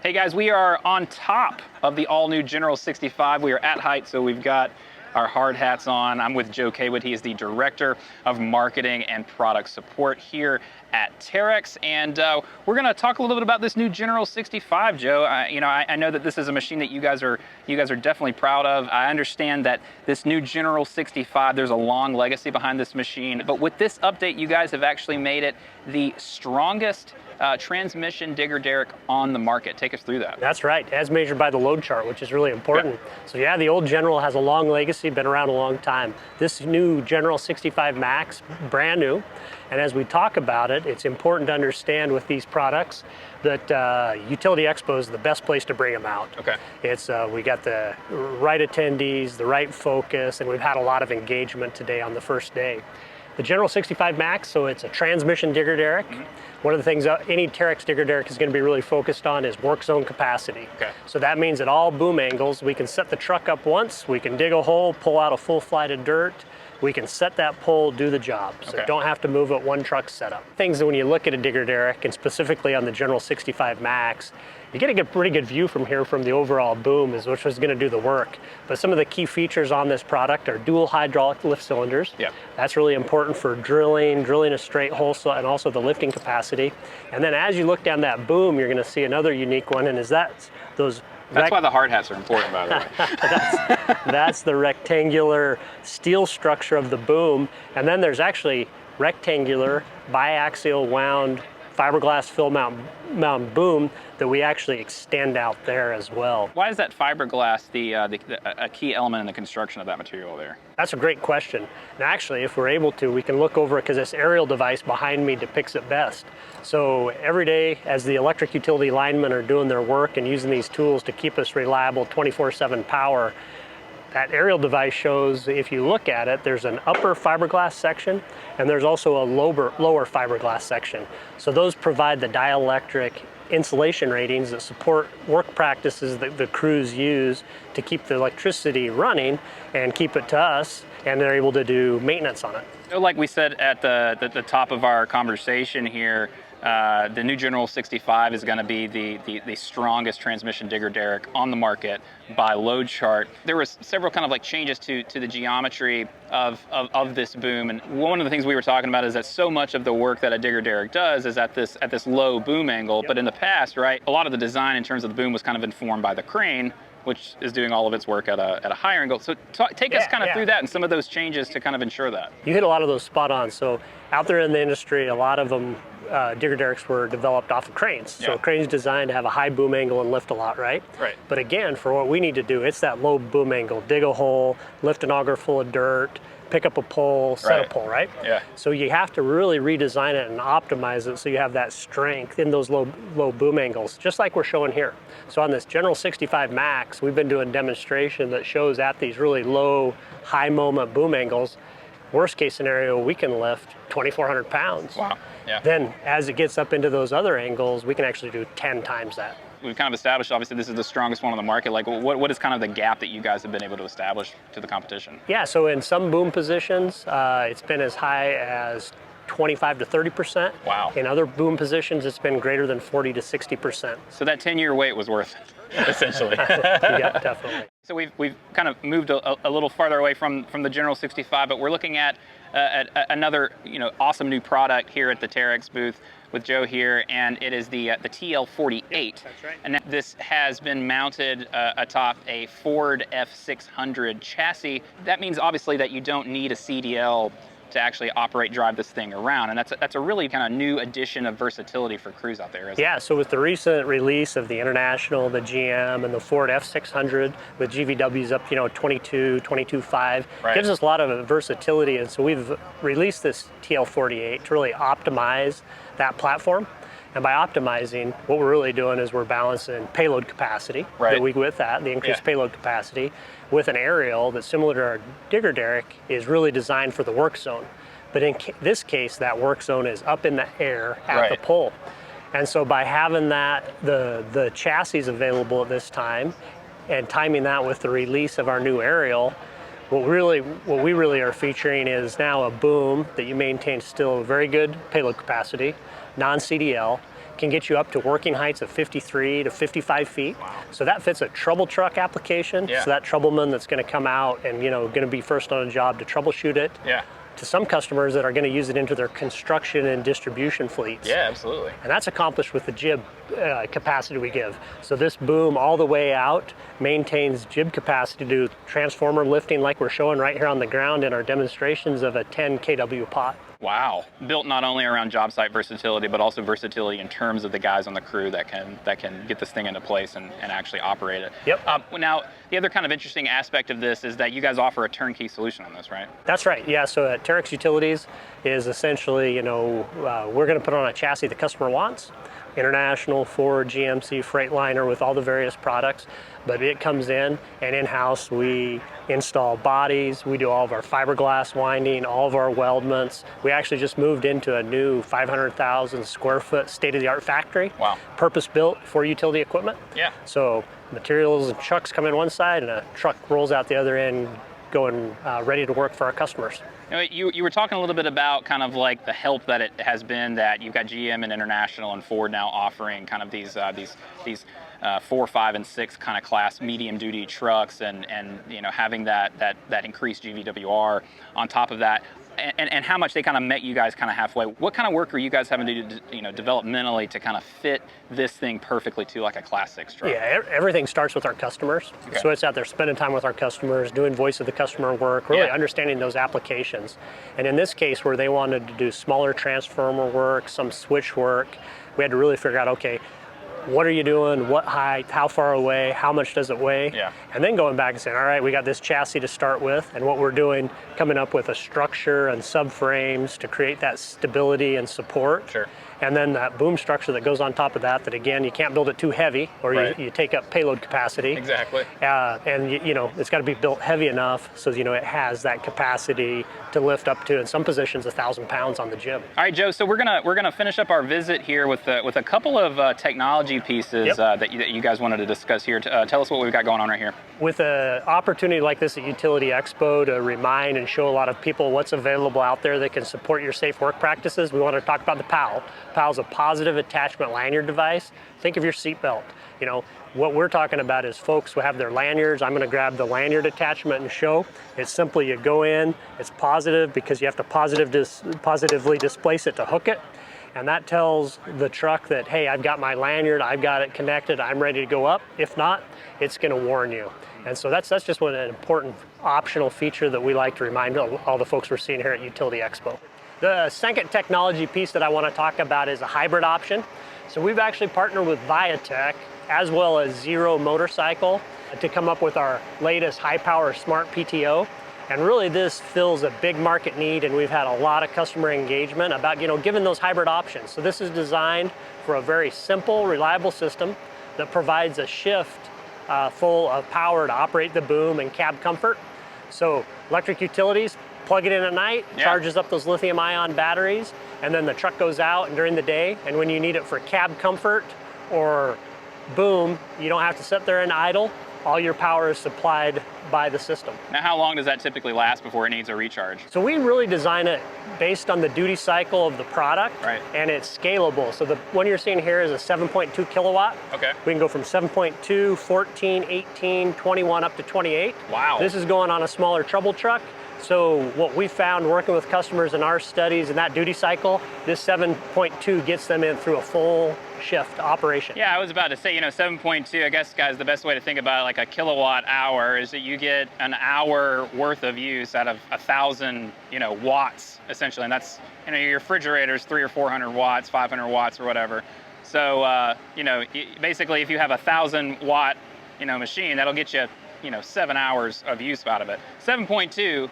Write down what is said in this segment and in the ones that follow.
Hey guys, we are on top of the all-new General 65. We are at height, so we've got our hard hats on. I'm with Joe Kaywood. He is the Director of Marketing and Product Support here at Terex, and we're going to talk a little bit about this new General 65, Joe. I know that this is a machine that you guys are definitely proud of. I understand that this new General 65, there's a long legacy behind this machine, but with this update, you guys have actually made it the strongest transmission digger derrick on the market. Take us through that. That's right, as measured by the load chart, which is really important. Yeah. So yeah, the old General has a long legacy, been around a long time. This new General 65 Max, brand new, and as we talk about it, it's important to understand with these products that Utility Expo is the best place to bring them out. Okay. It's we got the right attendees, the right focus, and we've had a lot of engagement today on the first day. The General 65 Max, so it's a transmission digger derrick. Mm-hmm. One of the things any Terex digger derrick is going to be really focused on is work zone capacity. Okay. So that means at all boom angles, we can set the truck up once, we can dig a hole, pull out a full flight of dirt, we can set that pole, do the job. So okay. Don't have to move it one truck setup. Things that when you look at a digger derrick, and specifically on the General 65 Max, you get a pretty good view from here from the overall boom, which is going to do the work. But some of the key features on this product are dual hydraulic lift cylinders. Yeah. That's really important for drilling a straight hole, and also the lifting capacity. And then as you look down that boom, you're going to see another unique one, and that's why the hard hats are important, by the way. that's the rectangular steel structure of the boom. And then there's actually rectangular biaxial wound fiberglass fill mount boom that we actually extend out there as well. Why is that fiberglass a key element in the construction of that material there? That's a great question. And actually, if we're able to, we can look over it because this aerial device behind me depicts it best. So every day as the electric utility linemen are doing their work and using these tools to keep us reliable 24/7 power, that aerial device shows, if you look at it, there's an upper fiberglass section and there's also a lower fiberglass section. So those provide the dielectric insulation ratings that support work practices that the crews use to keep the electricity running and keep it to us, and they're able to do maintenance on it. So like we said at the top of our conversation here, the new General 65 is going to be the strongest transmission digger derrick on the market by load chart. There was several kind of like changes to the geometry of this boom, and one of the things we were talking about is that so much of the work that a digger derrick does is at this low boom angle. Yep. But in the past, right, a lot of the design in terms of the boom was kind of informed by the crane, which is doing all of its work at a higher angle. So take us kind of through that and some of those changes to kind of ensure that. You hit a lot of those spot on. So out there in the industry, a lot of them, digger derricks were developed off of cranes. Yeah. So cranes designed to have a high boom angle and lift a lot, right? Right. But again, for what we need to do, it's that low boom angle, dig a hole, lift an auger full of dirt, pick up a pole, set a pole, right? Yeah. So you have to really redesign it and optimize it so you have that strength in those low boom angles, just like we're showing here. So on this General 65 Max, we've been doing demonstration that shows at these really low, high moment boom angles, worst case scenario, we can lift 2,400 pounds. Wow. Yeah. Then as it gets up into those other angles, we can actually do 10 times that. We've kind of established, obviously, this is the strongest one on the market. Like, what is kind of the gap that you guys have been able to establish to the competition? Yeah, so in some boom positions, it's been as high as 25 to 30%. Wow. In other boom positions, it's been greater than 40 to 60%. So that 10-year wait was worth it, essentially. Yeah, definitely. So we've kind of moved a little farther away from the General 65, but we're looking at another awesome new product here at the Terex booth with Joe here, and it is the TL48. Yep, that's right. And this has been mounted atop a Ford F600 chassis. That means obviously that you don't need a CDL to actually drive this thing around, and that's a really kind of new addition of versatility for crews out there, isn't it? Yeah, so with the recent release of the International, the GM, and the Ford F600 with GVWs up 22, 22.5, right, gives us a lot of versatility, and so we've released this TL48 to really optimize that platform. And by optimizing, what we're really doing is we're balancing payload capacity, right, the increased payload capacity, with an aerial that's similar to our digger derrick is really designed for the work zone. But in this case, that work zone is up in the air at the pole. And so by having that, the chassis available at this time, and timing that with the release of our new aerial, what we really are featuring is now a boom that you maintain still very good payload capacity, non-CDL, can get you up to working heights of 53 to 55 feet. Wow. So that fits a trouble truck application. Yeah. So that troubleman that's going to come out and going to be first on a job to troubleshoot it. Yeah. To some customers that are going to use it into their construction and distribution fleets. Yeah, absolutely. And that's accomplished with the jib capacity we give. So this boom all the way out maintains jib capacity to do transformer lifting like we're showing right here on the ground in our demonstrations of a 10 kW pot. Wow. Built not only around job site versatility, but also versatility in terms of the guys on the crew that can get this thing into place and actually operate it. Yep. Now, the other kind of interesting aspect of this is that you guys offer a turnkey solution on this, right? That's right. Yeah. So at Terex Utilities is essentially, we're going to put on a chassis the customer wants. International, Ford, GMC, Freightliner with all the various products, but it comes in and in-house we install bodies, we do all of our fiberglass winding, all of our weldments. We actually just moved into a new 500,000 square foot state-of-the-art factory. Wow. Purpose-built for utility equipment. Yeah. So materials and trucks come in one side and a truck rolls out the other end going ready to work for our customers. You were talking a little bit about kind of like the help that it has been that you've got GM and International and Ford now offering kind of these 4, 5, and 6 kind of class medium duty trucks and having that increased GVWR on top of that. And how much they kind of met you guys kind of halfway. What kind of work are you guys having to do, developmentally to kind of fit this thing perfectly to like a Class 6 truck? Yeah, everything starts with our customers. Okay. So it's out there spending time with our customers, doing voice of the customer work, really Yeah. understanding those applications. And in this case, where they wanted to do smaller transformer work, some switch work, we had to really figure out, okay, what are you doing, what height, how far away, how much does it weigh? Yeah. And then going back and saying, all right, we got this chassis to start with, and what we're doing, coming up with a structure and subframes to create that stability and support. Sure. And then that boom structure that goes on top of that again, you can't build it too heavy or Right. you take up payload capacity. Exactly. And it's got to be built heavy enough so it has that capacity to lift up to, in some positions, 1,000 pounds on the jib. All right, Joe. So we're gonna finish up our visit here with a couple of technology pieces Yep. that you guys wanted to discuss here. Tell us what we've got going on right here. With an opportunity like this at Utility Expo to remind and show a lot of people what's available out there that can support your safe work practices, we want to talk about the PAL. PAL is a positive attachment lanyard device. Think of your seatbelt. What we're talking about is folks who have their lanyards. I'm going to grab the lanyard attachment and show. It's simply you go in, it's positive because you have to positively displace it to hook it. And that tells the truck that, hey, I've got my lanyard, I've got it connected, I'm ready to go up. If not, it's going to warn you. And so that's just an important optional feature that we like to remind all the folks we're seeing here at Utility Expo. The second technology piece that I want to talk about is a hybrid option. So we've actually partnered with Viatech as well as Zero Motorcycle to come up with our latest high-power smart PTO. And really this fills a big market need, and we've had a lot of customer engagement about giving those hybrid options. So this is designed for a very simple, reliable system that provides a shift full of power to operate the boom and cab comfort. So electric utilities, plug it in at night, charges up those lithium-ion batteries, and then the truck goes out and during the day, and when you need it for cab comfort or boom, you don't have to sit there and idle. All your power is supplied by the system. Now, how long does that typically last before it needs a recharge? So we really design it based on the duty cycle of the product, Right. and it's scalable. So the one you're seeing here is a 7.2 kilowatt. Okay. We can go from 7.2, 14, 18, 21, up to 28. Wow. This is going on a smaller trouble truck. So what we found working with customers in our studies in that duty cycle, this 7.2 gets them in through a full shift operation. Yeah, I was about to say, 7.2, I guess, guys, the best way to think about it, like a kilowatt hour, is that you get an hour worth of use out of 1,000, watts, essentially. And that's, your refrigerator's 300 or 400 watts, 500 watts or whatever. So, basically, if you have a 1,000 watt, machine, that'll get you, 7 hours of use out of it. 7.2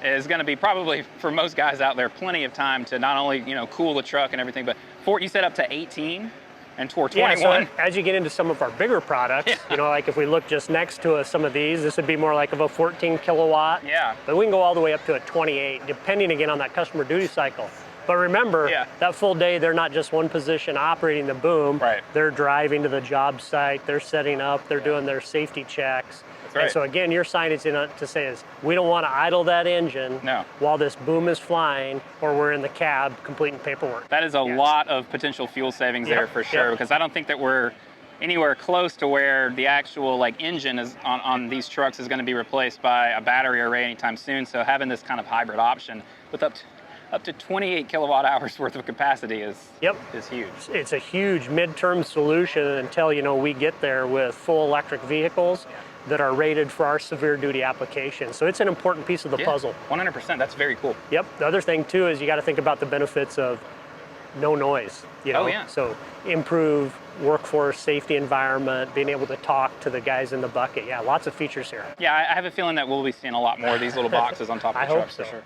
is going to be probably, for most guys out there, plenty of time to not only, cool the truck and everything, but you said up to 18 and 21. Yeah, so as you get into some of our bigger products, like if we look just next to some of these, this would be more like of a 14 kilowatt. Yeah. But we can go all the way up to a 28, depending again on that customer duty cycle. But remember, that full day, they're not just one position operating the boom. Right. They're driving to the job site, they're setting up, they're doing their safety checks. That's right. And so again, your signage in to say is, we don't want to idle that engine No. while this boom is flying, or we're in the cab completing paperwork. That is a lot of potential fuel savings there for sure, because I don't think that we're anywhere close to where the actual like engine is on these trucks is going to be replaced by a battery array anytime soon. So having this kind of hybrid option with up to 28 kilowatt hours worth of capacity is huge. It's a huge midterm solution until we get there with full electric vehicles that are rated for our severe duty applications. So it's an important piece of the puzzle. 100%. That's very cool. Yep. The other thing too is you got to think about the benefits of no noise. Oh yeah. So improve workforce safety environment, being able to talk to the guys in the bucket. Yeah, lots of features here. Yeah, I have a feeling that we'll be seeing a lot more of these little boxes on top of the trucks for sure.